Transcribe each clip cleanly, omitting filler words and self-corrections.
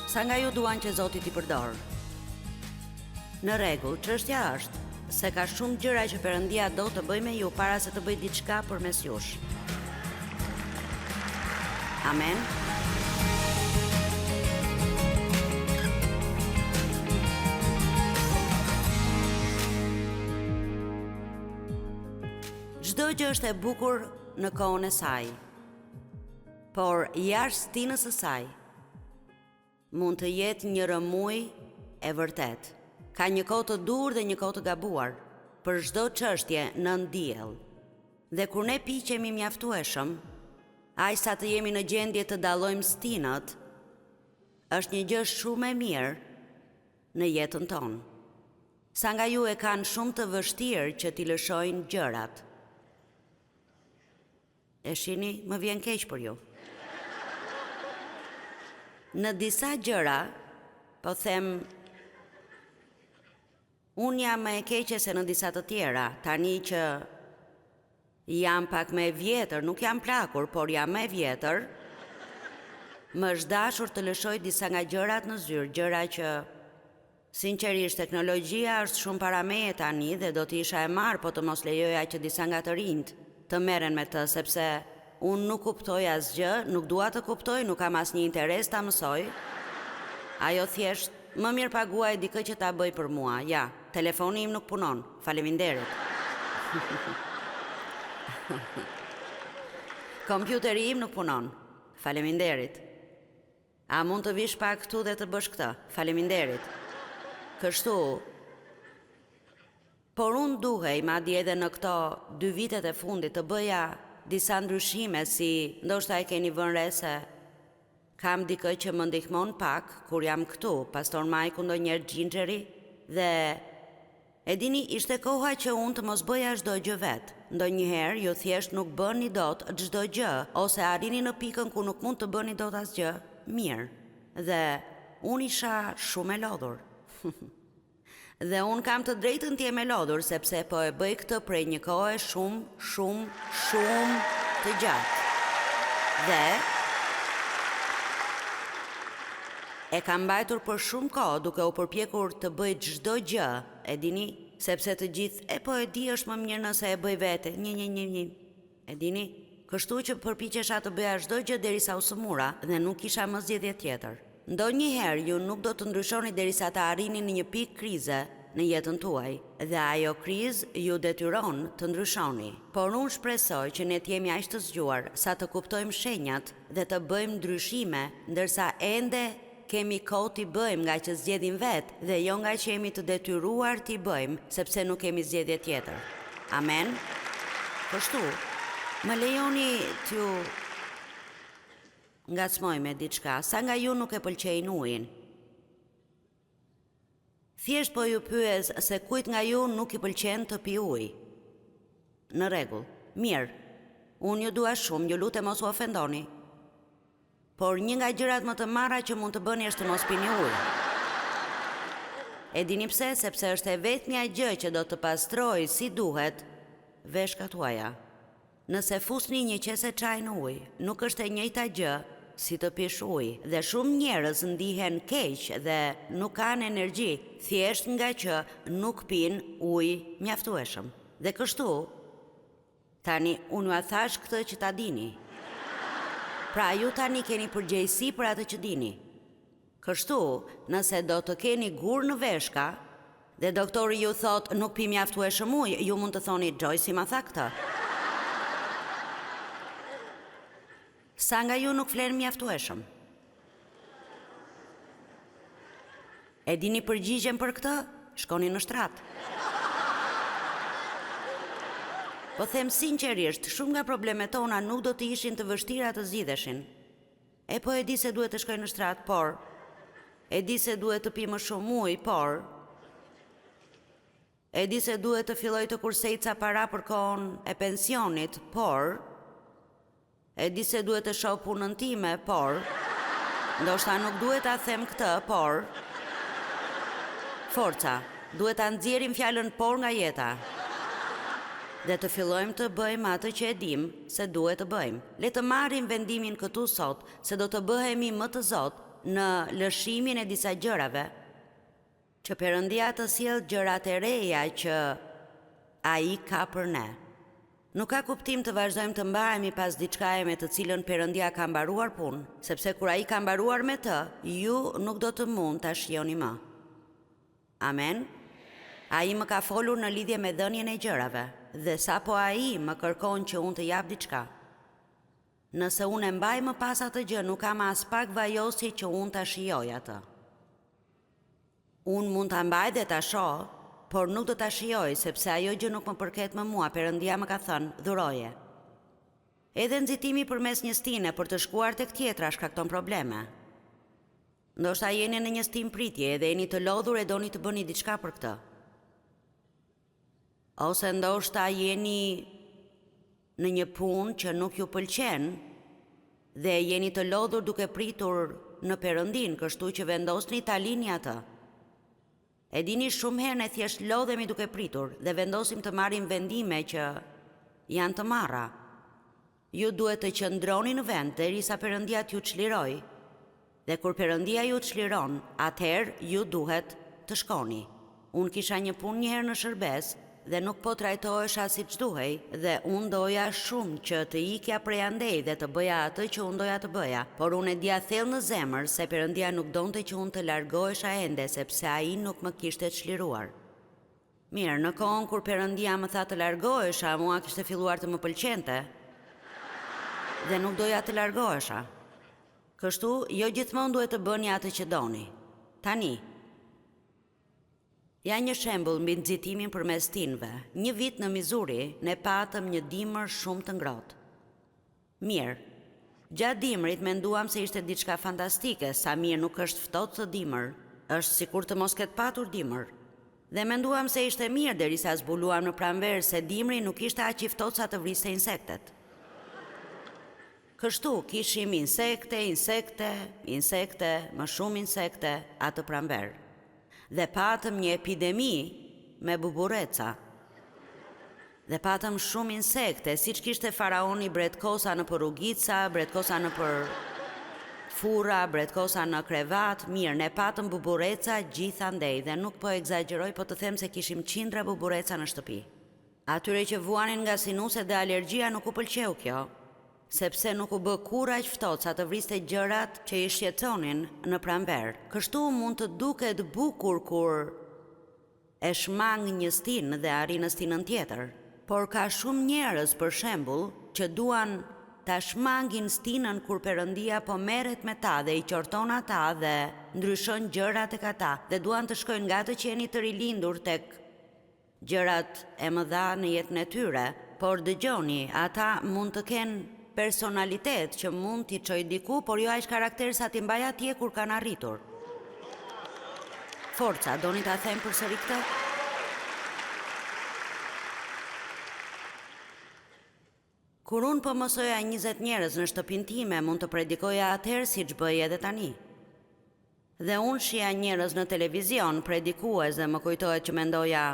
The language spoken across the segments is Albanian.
Sa nga ju duan që Zoti t'i përdor? Në rregull, çështja është se ka shumë gjëra që Perëndia do të bëjë me ju para se të bëjë diçka përmes jush. Amen. Çdo gjë është e bukur në kohën e saj, por jashtë stinës së saj mund të jetë një rëmuj e vërtet. Ka një kohë të dur dhe një kohë të gabuar për çdo çështje nën diell. Dhe kur ne piqemi mjaftueshëm, aq sa të jemi në gjendje të dallojmë stinët, është një gjë shumë e mirë në jetën tonë. Sa nga ju e kanë shumë të vështirë që t'i lëshojnë gjërat. E shihni, më vjen keq për ju. Në disa gjëra, po them, unë jam më e keqe se në disa të tjera, tani që jam pak më e vjetër, nuk jam plakur, por jam më e vjetër, më është dashur të lëshoj disa nga gjërat në zyrë, gjëra që sinqerisht teknologjia është shumë para meje tani dhe do t'i isha e marrë, po të mos lejoja që disa nga të rinjt të merren me të, sepse unë nuk kuptoj asgjë, nuk dua të kuptoj, nuk kam asnjë interes ta mësoj. Ajo thjesht më mirë paguaj dikë që ta bëj për mua. Ja, telefoni im nuk punon. Faleminderit. Kompjuteri im nuk punon. Faleminderit. A mund të vish pak këtu dhe të bësh këtë? Faleminderit. Kështu, por unë duhej, madje edhe në këto 2 vitet e fundit, të bëja disa ndryshime, si ndoshta e keni vënë re se kam dikë që më ndihmon pak kur jam këtu, pastor Majku ndonjëherë Gjinxheri, dhe e dini, ishte koha që unë të mos bëja çdo gjë vet. Ndonjëherë ju thjesht nuk bëni dot çdo gjë, ose arrini në pikën ku nuk mund të bëni dot asgjë mirë. Dhe unë isha shumë e lodhur. Dhe unë kam të drejtën të jem e lodhur, sepse po e bëj këtë prej një kohe shumë të gjatë. Dhe e kam mbajtur për shumë kohë duke u përpjekur të bëj çdo gjë, e dini, sepse të gjithë po e di është më mirë nëse e bëj vete. E dini, kështu që përpiqesha të bëja çdo gjë derisa u sëmura dhe nuk kisha më zgjedhje tjetër. Ndonjëherë ju nuk do të ndryshoni derisa të arrini në një pikë krize në jetën tuaj, dhe ajo krizë ju detyron të ndryshoni. Por unë shpresoj që ne të jemi aq të zgjuar sa të kuptojmë shenjat dhe të bëjmë ndryshime, ndërsa ende kemi kohë t'i bëjmë nga që zgjedhim vetë dhe jo nga që jemi të detyruar t'i bëjmë, sepse nuk kemi zgjedhje tjetër. Amen. Kështu, më lejoni t'ju ngacmoj me diçka. Sa nga ju nuk e pëlqejnë ujin? Thjesht po ju pyes se kujt nga ju nuk i pëlqen të pi ujë. Në rregull, mirë. Unë ju dua shumë, ju lutem mos u ofendoni. Por një nga gjërat më të marra që mund të bëni është të mos pini ujë. E dini pse? Sepse është e vetmja gjë që do të pastrojë si duhet veshkat tuaja. Nëse fusni një qese çaj në ujë, nuk është e njëjta gjë si të pish ujë, dhe shumë njerëz ndihen keq dhe nuk kanë energji, thjesht nga që nuk pin ujë mjaftueshëm. Dhe kështu, tani unë ju thash këtë që ta dini. Pra ju tani keni përgjegjësi për atë që dini. Kështu, nëse do të keni gur në veshka dhe doktori ju thot nuk pi mjaftueshëm ujë, ju mund të thoni Joyce ma tha këtë. Sa nga ju nuk flenë mjaftueshëm? E dini përgjigjen për këtë? Shkoni në shtrat. Po them sinqerisht, shumë nga problemet tona nuk do të ishin të vështira të zgjidheshin. E po e di se duhet të shkoj në shtrat, por e di se duhet të pi më shumë ujë, por e di se duhet të filloj të kursej ca para për kohën e pensionit, por e di se duhet të shoh punën time, por ndoshta nuk duhet ta them këtë, por forca, duhet ta nxjerrim fjalën por nga jeta. Dhe të fillojmë të bëjmë atë që e dim se duhet të bëjmë. Le të marrim vendimin këtu sot se do të bëhemi më të Zot në lëshimin e disa gjërave, që Perëndia të sjellë gjërat e reja që ai ka për ne. Nuk ka kuptim të vazhdojmë të mbahemi pas diçkaje me të cilën Perëndia ka mbaruar punë, sepse kur ai ka mbaruar me të, ju nuk do të mund ta shijoni më. Amen. Ai më ka folur në lidhje me dhënien e gjërave, dhe sapo ai më kërkon që unë të jap diçka. Nëse unë e mbaj më pas atë gjë, nuk kam as pak vajosi që unë ta shijoj atë. Unë mund ta mbaj dhe ta shoh, por nuk do ta shijoj, sepse ajo gjë nuk më përket më mua. Perëndia më ka thënë, dhuroje. Edhe nxitimi përmes një stine për të shkuar tek tjetra shkakton probleme. Ndoshta jeni në një stim pritje dhe jeni të lodhur e doni të bëni diçka për këtë. Ose ndoshta jeni në një punë që nuk ju pëlqen dhe jeni të lodhur duke pritur në Perëndin, kështu që vendosni ta lini atë. E dini, shumë herë ne thjesht lodhemi duke pritur dhe vendosim të marrim vendime që janë të marra. Ju duhet të qëndroni në vend derisa Perëndia t'ju çliroj. Dhe kur Perëndia ju çliron, atëherë ju duhet të shkoni. Unë kisha një punë një herë në shërbes dhe nuk po trajtohesha siç duhej, dhe unë doja shumë që të ikja prej andej dhe të bëja atë që unë doja të bëja, por unë e dija thellë në zemër se Perëndia nuk donte që unë të largohesha ende, sepse ai nuk më kishte çliruar. Mirë, në kohën kur Perëndia më tha të largohesha, mua kishte filluar të më pëlqente dhe nuk doja të largohesha. Kështu, jo gjithmonë duhet të bëni atë që doni. Tani, ja një shembull mbi nxitimin përmes stinëve. Një vit në Missouri ne patëm një dimër shumë të ngrohtë. Mirë, gjatë dimrit menduam se ishte diçka fantastike, sa mirë nuk është ftohtë të dimër, është sikur të mos ketë patur dimër. Dhe menduam se ishte mirë derisa zbuluam në pranverë se dimri nuk ishte aq i ftohtë sa të vriste insektet. Kështu kishim insekte, më shumë insekte atë pranverë. Dhe patëm një epidemi me bubureca. Dhe patëm shumë insekte, siç kishte faraoni bretkosa në për rrugica, bretkosa në për furra, bretkosa në krevat. Mirë, ne patëm bubureca gjithandej dhe nuk po egzagjeroj, po të them se kishim qindra bubureca në shtëpi. Atyre që vuanin nga sinuset dhe alergjia nuk u pëlqeu kjo, sepse nuk u bë kur aq ftohtë sa të vriste gjërat që i shqetësonin në pranverë. Kështu mund të duket bukur kur e shmang një stinë dhe arrin në stinën tjetër, por ka shumë njerëz, për shembull, që duan ta shmangin stinën kur Perëndia po merret me ta dhe i qorton ata dhe ndryshon gjërat tek ata, dhe duan të shkojnë nga ato që jeni të rilindur tek gjërat e mëdha në jetën e tyre. Por dëgjoni, ata mund të kenë personalitet që mund t'i çojë diku, por jo aq karakter sa t'i mbaj atje kur kanë arritur. Forca, doni ta them përsëri këtë? Kur unë po mësoja 20 njerëz në shtëpinë time, mund të predikoja atëherë siç bëj edhe tani. Dhe unë shija njerëz në televizion predikues dhe më kujtohet që mendoja,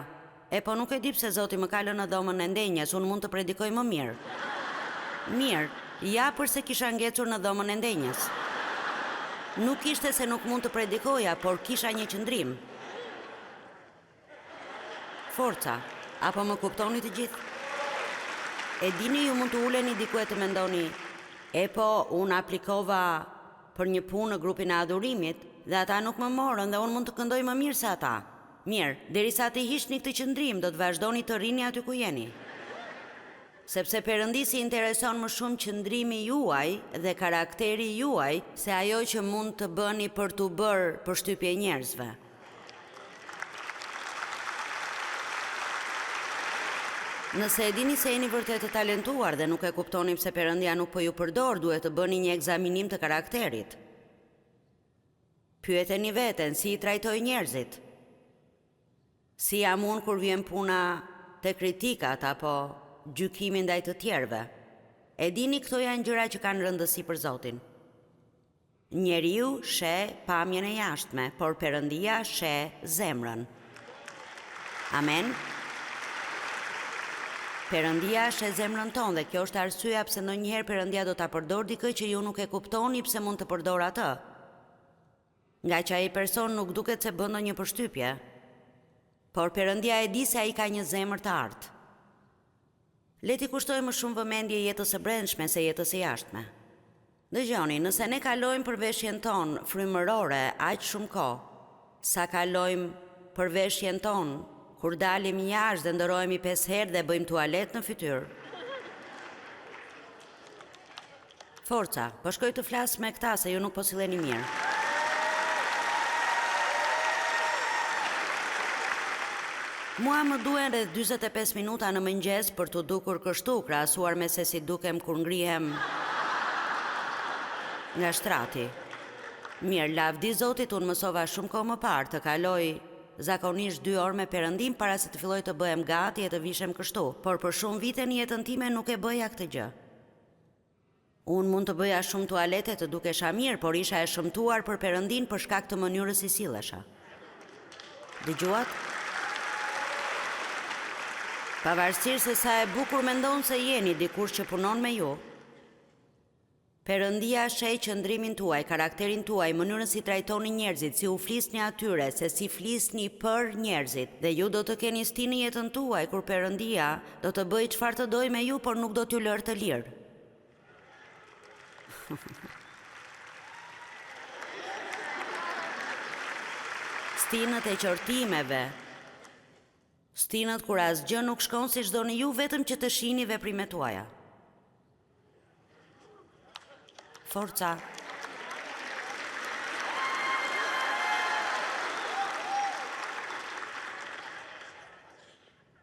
po nuk e di pse Zoti më ka lënë në dhomën e ndenjes, unë mund të predikoj më mirë. Mirë, ja përse kisha ngecur në dhomën e ndenjes. Nuk ishte se nuk mund të predikoja, por kisha një qëndrim. Forca, apo më kuptoni të gjithë? E dini, ju mund të uleni diku e të mendoni, po, unë aplikova për një punë në grupin e adhurimit dhe ata nuk më morën dhe unë mund të këndoj më mirë se ata. Mirë, derisa të hiqni këtë qëndrim, do të vazhdoni të rrini aty ku jeni. Sepse Perëndisi intereson më shumë qëndrimi juaj dhe karakteri juaj se ajo që mund të bëni për t'u bërë përshtypje njerëzve. Nëse e dini se jeni vërtet të talentuar dhe nuk e kuptoni pse Perëndia nuk po ju përdor, duhet të bëni një ekzaminim të karakterit. Pyeteni veten si i trajtoj njerëzit. Si jam unë kur vjen puna te kritikat apo gjykimi ndaj të tjerëve. E dini, këto janë gjëra që kanë rëndësi për Zotin. Njeriu sheh pamjen e jashtme, por Perëndia sheh zemrën. Amen. Perëndia sheh zemrën tonë dhe kjo është arsyeja pse ndonjëherë Perëndia do ta përdor dikë që ju nuk e kuptoni pse mund të përdor atë. nga që ai person nuk duket se bën ndonjë përshtypje, por Perëndia e di se ai ka një zemër të artë. Le t'i kushtoj më shumë vëmendje jetës së brendshme se jetës së jashtme. Dëgjoni, nëse ne kalojmë për veshjen tonë frymërore aq shumë kohë, sa kalojmë për veshjen tonë kur dalim jashtë dhe ndërohemi 5 herë dhe bëjmë tualet në fytyrë. Forca, po shkoj të flas me këta se ju nuk po silleni mirë. Mua më duhen rreth 45 minuta në mëngjes për të dukur kështu krahasuar me se si dukem kur ngrihem nga shtrati. Mirë, lavdi Zotit, unë mësova shumë kohë më parë të kaloj zakonisht 2 orë me Perëndim para se të filloj të bëhem gati e të vishem kështu, por për shumë vite në jetën time nuk e bëja këtë gjë. Unë mund të bëja shumë tualete të dukesha mirë, por isha e shëmtuar për Perëndin për shkak të mënyrës si sillesha. Dëgjuat? Pavarësisht se sa e bukur mendon se jeni dikush që punon me ju, Perëndia sheh qëndrimin tuaj, karakterin tuaj, mënyrën si trajtoni njerëzit, si u flisni atyre, se si flisni për njerëzit, dhe ju do të keni sti në jetën tuaj kur Perëndia do të bëjë çfarë të dojë me ju, por nuk do t'ju lërë të lirë. Stinët e qortimeve, stinët kur asgjë nuk shkon si çdoni ju, vetëm që të shihni veprimet tuaja. Forca.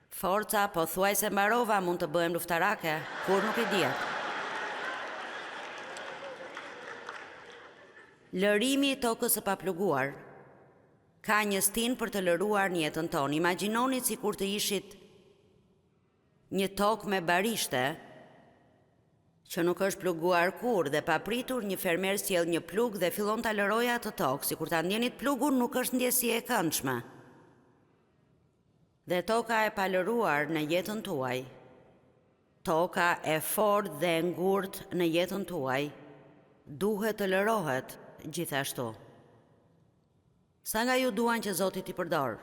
Forca, po thuaj se mbarova, mund të bëhem luftarake, kur nuk i dihet. Lërimi i tokës së papluguar ka një stinë për të lëruar në jetën tonë. Imagjinoni sikur të ishit një tokë me barishte që nuk është pluguar kur, dhe papritur një fermer sjell një plug dhe fillon ta lërojë atë tokë, sikur ta ndjenit plugun nuk është ndjesi e këndshme. Dhe toka e palëruar në jetën tuaj, toka e fortë dhe e ngurtë në jetën tuaj, duhet të lërohet gjithashtu. Sa nga ju duan që Zoti t'i përdor?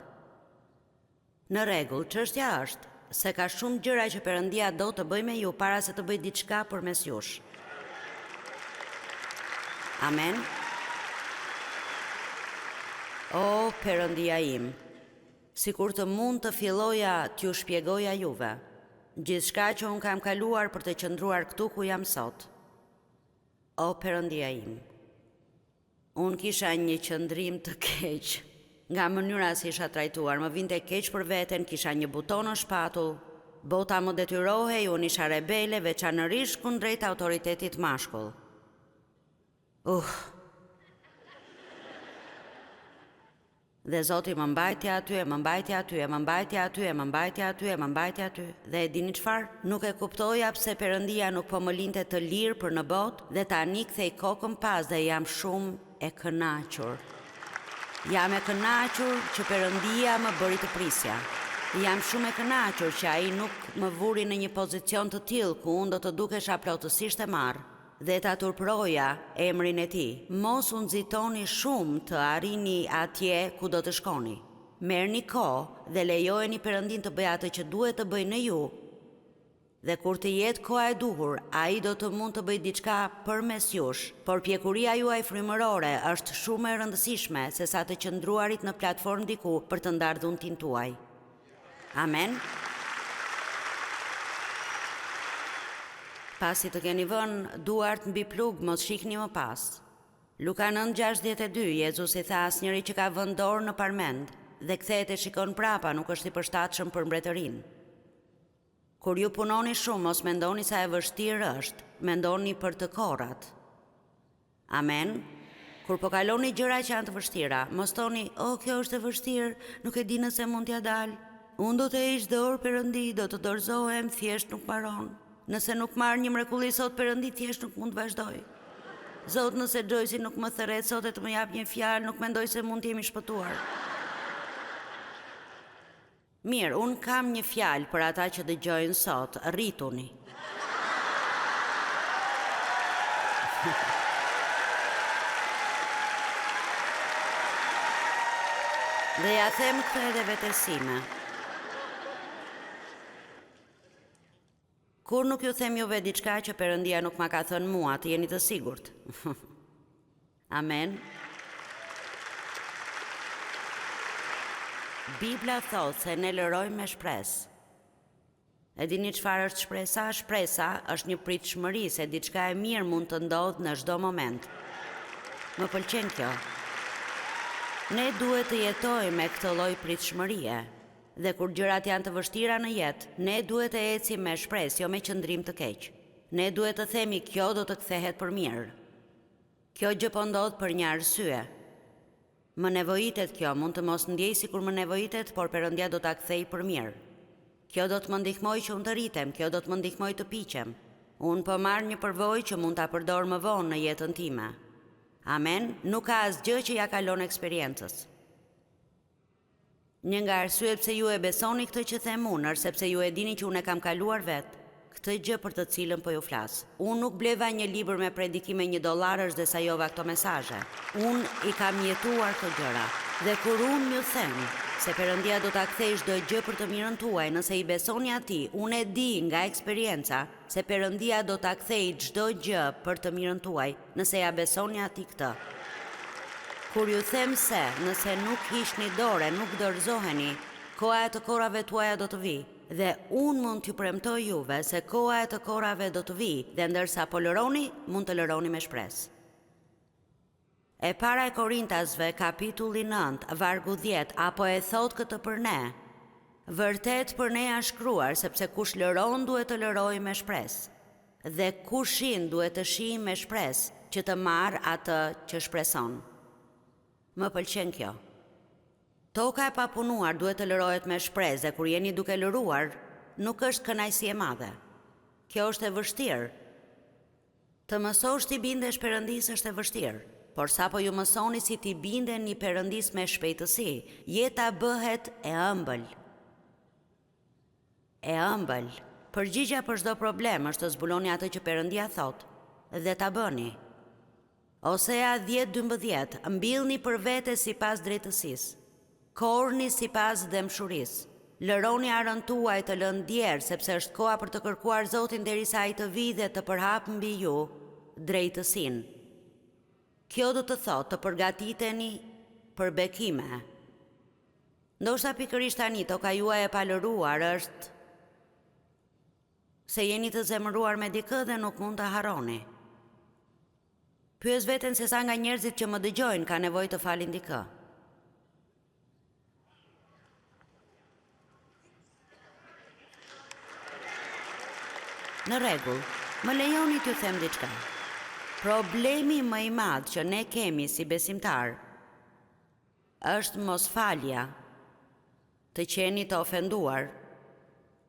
Në rregull, çështja është se ka shumë gjëra që Perëndia do të bëjë me ju para se të bëjë diçka përmes jush. Amen. O Perëndia im, sikur të mund të filloja t'ju shpjegoja juve gjithçka që unë kam kaluar për të qëndruar këtu ku jam sot. O Perëndia im, unë kisha një qëndrim të keq. Nga mënyra si isha trajtuar, më vinte keq për veten, kisha një buton në shpatull, bota më detyrohej, unë isha rebele, veçanërisht kundrejt autoritetit mashkull. Dhe Zoti më mbajti aty, më mbajti aty, më mbajti aty, më mbajti aty, më mbajti aty. Dhe e dini çfarë? Nuk e kuptoja pse Perëndia nuk po më linte të lirë për në botë, dhe tani kthej kokën pas dhe jam shumë e kënaqur. Jam e kënaqur që Perëndia më bëri të prisja. Jam shumë e kënaqur që ai nuk më vuri në një pozicion të tillë ku unë do të dukesha plotësisht e marrë dhe ta turproja emrin e tij. Mos u nxitoni shumë të arrini atje ku do të shkoni. Merrni kohë dhe lejojeni Perëndin të bëjë atë që duhet të bëjë në ju. Dhe kur të jetë koha e duhur, ai do të mund të bëjë diçka përmes jush, por pjekuria juaj frymërore është shumë e rëndësishme se sa të qëndruarit në platformë diku për të ndarë dhuntin tuaj. Amen. Pasi të keni vënë duart mbi plug, mos shihni më pas. Luka 9:62, Jezusi tha asnjëri që ka vënë dorë në parmend dhe kthehet e shikon prapa nuk është i përshtatshëm për mbretërinë. Kur ju punoni shumë, mos mendoni sa e vështirë është, mendoni për të korrat. Amen. Kur po kaloni gjëra që janë të vështira, mos thoni, kjo është e vështirë, nuk e di nëse mund t'ja dal. Unë do të heq dorë Perëndi, do të dorëzohem, thjesht nuk mbaron. Nëse nuk marr një mrekulli sot Perëndi, thjesht nuk mund të vazhdoj. Zot, nëse Joyce nuk më thërret sot e të më jap një fjalë, nuk mendoj se mund të jemi shpëtuar. Mirë, unë kam një fjalë për ata që dëgjojnë sot, rrituni. Dhe ja them këtë edhe vetësime. Kur nuk ju them juve diçka që Perëndia nuk ma ka thënë mua, të jeni të sigurt. Amen. Bibla thotë se ne lërojmë me shpresë. E dini çfarë është shpresa? Shpresa është një pritshmëri se diçka e mirë mund të ndodhë në çdo moment. Më pëlqen kjo. Ne duhet të jetojmë me këtë lloj pritshmërie. Dhe kur gjërat janë të vështira në jetë, ne duhet të ecim me shpresë, jo me qëndrim të keq. Ne duhet të themi kjo do të kthehet për mirë. Kjo gjë po ndodh për një arsye. Më nevojitet kjo, mund të mos ndjej sikur më nevojitet, por Perëndia do ta kthej për mirë. Kjo do të më ndihmojë që unë të rritem, kjo do të më ndihmojë të piqem. Unë po marr një përvojë që mund ta përdor më vonë në jetën time. Amen, nuk ka asgjë që ja kalon eksperiencës. Një nga arsyet pse ju e besoni këtë që them unë, është sepse ju e dini që unë e kam kaluar vetë këtë gjë për të cilën po ju flas. Unë nuk bleva një libër me predikime $1 dhe sajova këto mesazhe. Unë i kam jetuar këto gjëra. Dhe kur unë ju them se Perëndia do ta kthejë çdo gjë për të mirën tuaj, nëse i besoni atij, unë e di nga eksperienca se Perëndia do ta kthejë çdo gjë për të mirën tuaj, nëse ja besoni atij këtë. Kur ju them se nëse nuk hiqni dorë, nuk dorëzoheni, koha e të korave tuaja do të vi. Dhe unë mund t'ju premtoj juve se koha e të korave do të vi, dhe ndërsa po lëroni, mund të lëroni me shpresë. E para e Korintasve, kapitulli 9, vargu 10, apo e thot këtë për ne? Vërtet për ne a shkruar, sepse kush lëron duhet të lëroj me shpresë. Dhe kush shin duhet të shih me shpresë, që të marr atë që shpreson. Më pëlqen kjo. Toka e papunuar duhet të lërohet me shpresë dhe kur jeni duke lëruar, nuk është kënaqësi e madhe. Kjo është e vështirë. Të mësosh t'i bindesh Perëndisë është e vështirë, por sapo ju mësoni si t'i bindeni Perëndisë me shpejtësi, jeta bëhet e ëmbël. E ëmbël. Përgjigjja për çdo problem është të zbuloni atë që Perëndia thotë dhe ta bëni. Osea 10:12, mbillni për vete sipas drejtësisë, korrni sipas dëmshurisë, lëroni arën tuaj të lënë djerë, sepse është koha për të kërkuar Zotin derisa ai të vijë dhe të përhap mbi ju drejtësinë. Kjo do të thotë të përgatiteni për bekime. Ndoshta pikërisht tani toka juaj e palëruar është se jeni të zemëruar me dikë dhe nuk mund të harroni. Pyes veten se sa nga njerëzit që më dëgjojnë ka nevojë të falin dikë. Në rregull, më lejoni t'ju them diçka. Problemi më i madh që ne kemi si besimtar është mosfalja, të qeni të ofenduar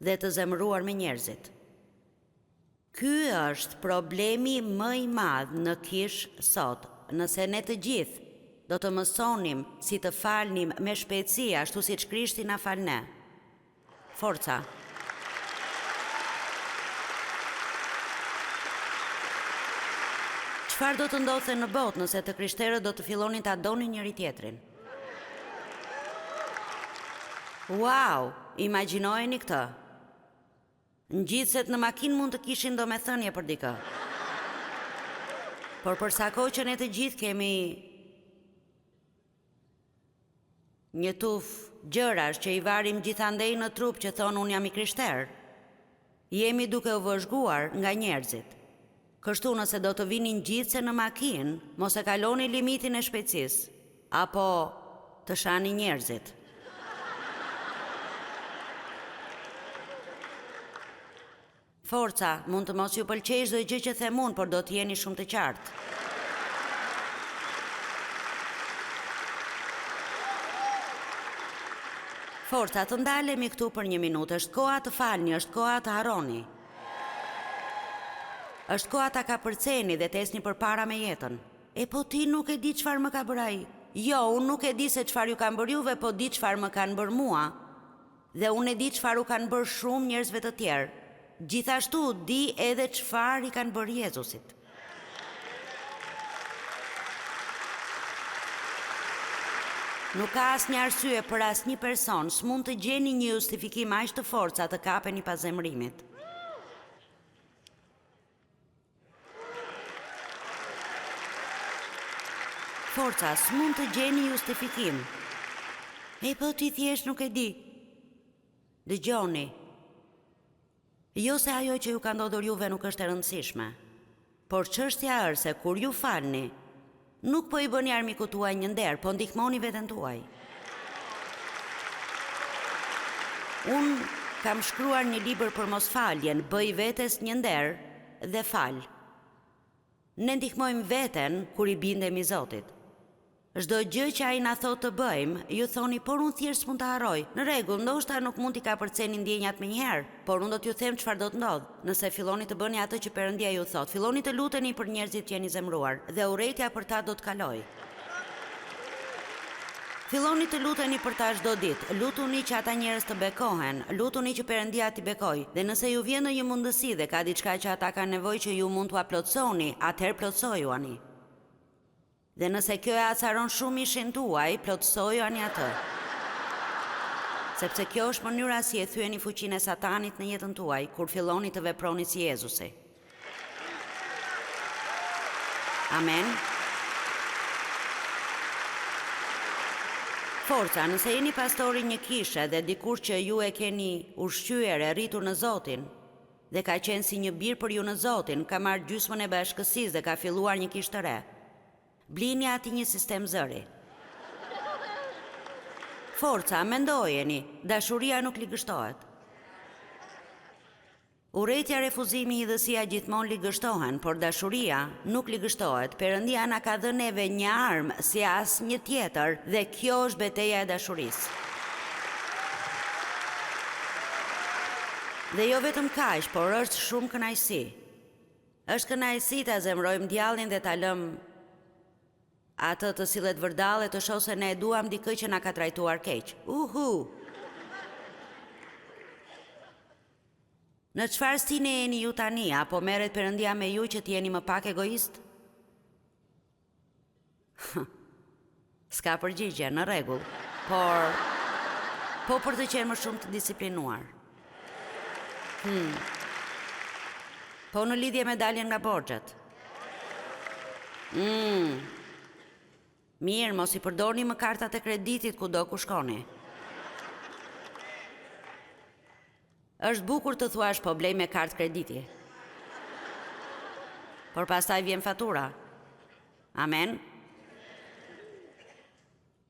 dhe të zemëruar me njerëzit. Ky është problemi më i madh në kish sot. Nëse ne të gjithë do të mësonim si të falnim me shpejtësi ashtu siç Krishti na fal ne. Forca. Çfarë do të ndodhte në botë nëse të krishterët do të fillonin ta donin njëri tjetrin? Wow, imagjinojeni këtë. Ngjitëset në makinë mund të kishin domethënie për dikë. Por për sa kohë që ne të gjithë kemi një tuf gjërash që i varim gjithandej në trup që thonë unë jam i krishter, jemi duke u vëzhguar nga njerëzit. Kështu nëse do të vinin ngjitëse në makinë, mos e kaloni limitin e shpejtësisë, apo të shani njerëzit. Forca, mund të mos ju pëlqejë çdo gjë që them unë, por do të jeni shumë të qartë. Forca, të ndalemi këtu për 1 minutë, është koha të falni, është koha të harroni. Është koha ta kapërceni dhe të esni përpara me jetën. E po ti nuk e di çfarë më ka bërë ai. Jo, unë nuk e di se çfarë ju kanë bërë juve, po di çfarë më kanë bërë mua. Dhe unë e di çfarë u kanë bërë shumë njerëzve të tjerë. Gjithashtu di edhe çfarë i kanë bërë Jezusit. Nuk ka asnjë arsye për asnjë person, s'mund të gjeni një justifikim aq të fortë sa të kapeni pas zemrimit. Forca, s'mund të gjeni justifikim. Po ti thjesht nuk e di. Dëgjoni. Jo se ajo që ju ka ndodhur juve nuk është e rëndësishme, por çështja është se kur ju falni, nuk po i bëni armikut tuaj një nder, po ndihmoni veten tuaj. Unë kam shkruar një libër për mosfaljen, bëj vetes një nder dhe fal. Ne ndihmojmë veten kur i bindemi Zotit. Çdo gjë që ai na thotë të bëjmë, ju thoni, por unë thjesht mund ta harroj. Në rregull, ndoshta nuk mund t'i kapërceni ndjenjat menjëherë, por unë do t'ju them çfarë do të ndodh. Nëse filloni të bëni atë që Perëndia ju thot, filloni të luteni për njerëzit që jeni zemëruar dhe urrejtja për ta do të kalojë. Filloni të luteni për ta çdo ditë. Lutuni që ata njerëz të bekohen, lutuni që Perëndia t'i bekojë. Dhe nëse ju vjen ndonjë mundësi dhe ka diçka që ata kanë nevojë që ju mund t'ua plotsoni, atëherë plotsojuani. Dhe nëse kjo e acaron shumë ishin tuaj, plotësojani atë. Sepse kjo është mënyra si e thyeni fuqinë e Satanit në jetën tuaj, kur filloni të veproni si Jezusi. Amen. Forca, nëse jeni pastori një kishe dhe dikush që ju e keni ushqyer e rritur në Zotin, dhe ka qenë si një bir për ju në Zotin, ka marrë gjysmën e bashkësisë dhe ka filluar një kishë të re. Blini ati një sistem zëri. Forca, mendojeni, dashuria nuk ligështohet. Urrejtja, refuzimi, hidhësia gjithmonë ligështohen, por dashuria nuk ligështohet. Perëndia na ka dhënë neve një armë si asnjë tjetër dhe kjo është betejë e dashurisë. Dhe jo vetëm kaq, por është shumë kënaqësi. Është kënaqësi ta zemrojmë djallin dhe ta lëm atë të sillet vërdall e të shohë se ne e duam dikë që na ka trajtuar keq. Në çfarë stine jeni ju tani, apo merret Perëndia me ju që t'jeni më pak egoist? S'ka përgjigje, në rregull, po për të qenë më shumë të disiplinuar. Po në lidhje me daljen nga borxhet. Mirë, mos i përdorni më kartat e kreditit kudo ku shkoni. Është bukur të thuash po blej me kartë krediti, por pastaj vjen fatura. Amen?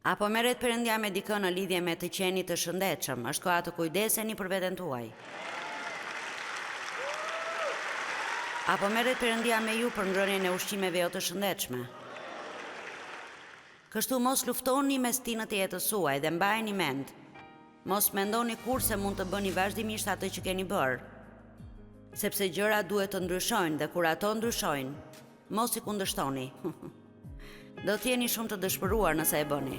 Apo merret Perëndia me dikë në lidhje me të qenit të shëndetshëm, është koha të kujdeseni për veten tuaj. Apo merret Perëndia me ju për ngrënien e ushqimeve jo të shëndetshme. Kështu mos luftoni me stinët e jetës suaj dhe mbajeni mend. Mos mendoni kur se mund të bëni vazhdimisht atë që keni bërë, sepse gjërat duhet të ndryshojnë dhe kur ato ndryshojnë, mos i kundërshtoni. Do t'jeni shumë të dëshpëruar nëse e bëni.